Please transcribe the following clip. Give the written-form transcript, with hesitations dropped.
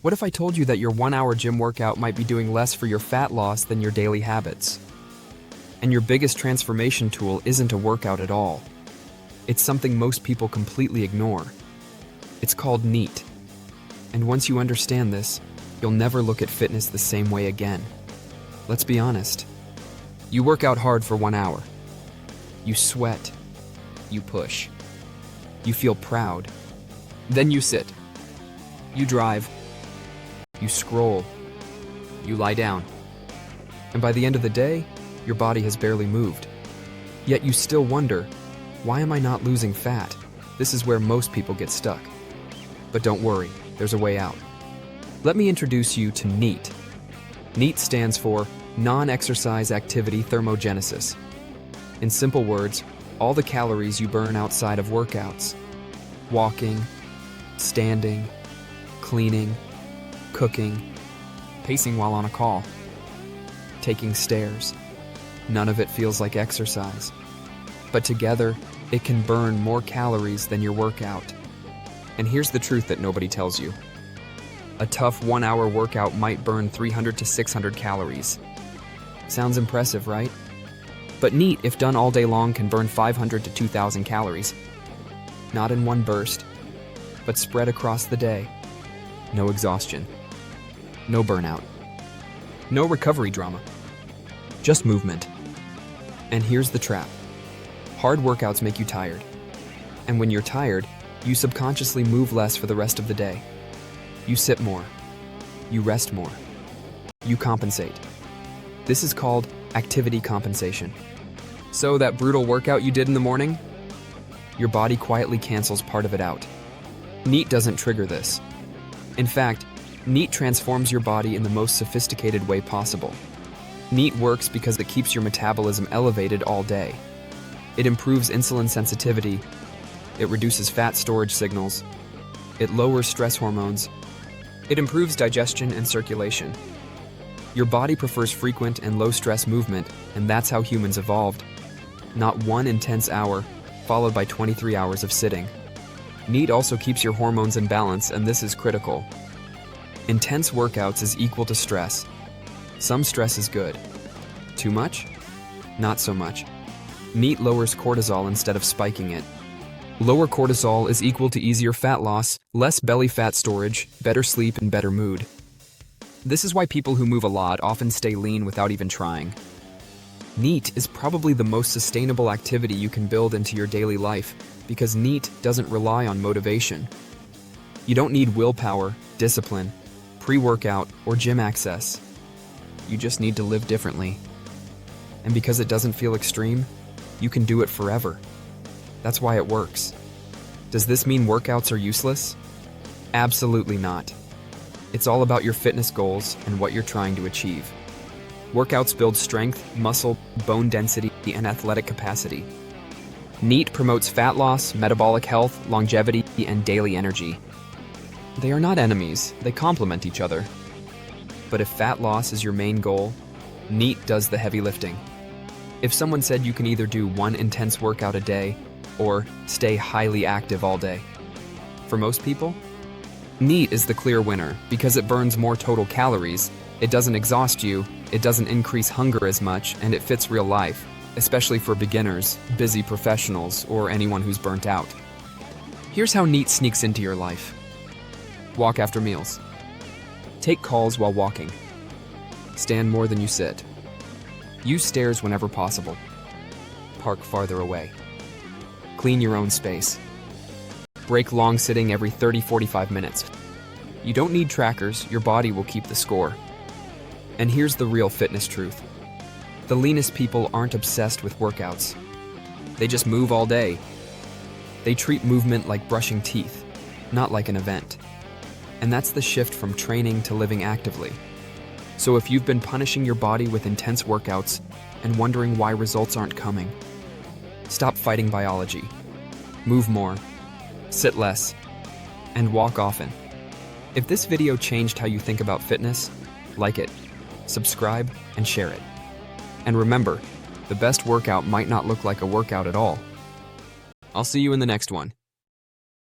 What if I told you that your 1-hour gym workout might be doing less for your fat loss than your daily habits? And your biggest transformation tool isn't a workout at all. It's something most people completely ignore. It's called NEAT. And once you understand this, you'll never look at fitness the same way again. Let's be honest. You work out hard for 1 hour. You sweat. You push. You feel proud. Then you sit. You drive. You scroll. You lie down. And by the end of the day, your body has barely moved. Yet you still wonder, why am I not losing fat? This is where most people get stuck. But don't worry, there's a way out. Let me introduce you to NEAT. NEAT stands for Non-Exercise Activity Thermogenesis. In simple words, all the calories you burn outside of workouts. Walking, standing, cleaning, cooking, pacing while on a call, taking stairs. None of it feels like exercise. But together, it can burn more calories than your workout. And here's the truth that nobody tells you. A tough 1-hour workout might burn 300 to 600 calories. Sounds impressive, right? But NEAT, if done all day long, can burn 500 to 2,000 calories. Not in one burst, but spread across the day. No exhaustion. No burnout. No recovery drama. Just movement. And here's the trap. Hard workouts make you tired. And when you're tired, you subconsciously move less for the rest of the day. You sit more. You rest more. You compensate. This is called activity compensation. So that brutal workout you did in the morning, your body quietly cancels part of it out. NEAT doesn't trigger this. In fact, NEAT transforms your body in the most sophisticated way possible. NEAT works because it keeps your metabolism elevated all day. It improves insulin sensitivity. It reduces fat storage signals. It lowers stress hormones. It improves digestion and circulation. Your body prefers frequent and low-stress movement, and that's how humans evolved. Not one intense hour, followed by 23 hours of sitting. NEAT also keeps your hormones in balance, and this is critical. Intense workouts is equal to stress. Some stress is good. Too much? Not so much. NEAT lowers cortisol instead of spiking it. Lower cortisol is equal to easier fat loss, less belly fat storage, better sleep, and better mood. This is why people who move a lot often stay lean without even trying. NEAT is probably the most sustainable activity you can build into your daily life because NEAT doesn't rely on motivation. You don't need willpower, discipline, pre-workout, or gym access. You just need to live differently. And because it doesn't feel extreme, you can do it forever. That's why it works. Does this mean workouts are useless? Absolutely not. It's all about your fitness goals and what you're trying to achieve. Workouts build strength, muscle, bone density, and athletic capacity. NEAT promotes fat loss, metabolic health, longevity, and daily energy. They are not enemies, they complement each other. But if fat loss is your main goal, NEAT does the heavy lifting. If someone said you can either do one intense workout a day or stay highly active all day, for most people, NEAT is the clear winner because it burns more total calories, it doesn't exhaust you, it doesn't increase hunger as much, and it fits real life, especially for beginners, busy professionals, or anyone who's burnt out. Here's how NEAT sneaks into your life. Walk after meals. Take calls while walking. Stand more than you sit. Use stairs whenever possible. Park farther away. Clean your own space. Break long sitting every 30-45 minutes. You don't need trackers, your body will keep the score. And here's the real fitness truth. The leanest people aren't obsessed with workouts. They just move all day. They treat movement like brushing teeth, not like an event. And that's the shift from training to living actively. So if you've been punishing your body with intense workouts and wondering why results aren't coming, stop fighting biology. Move more, sit less, and walk often. If this video changed how you think about fitness, like it, subscribe, and share it. And remember, the best workout might not look like a workout at all. I'll see you in the next one.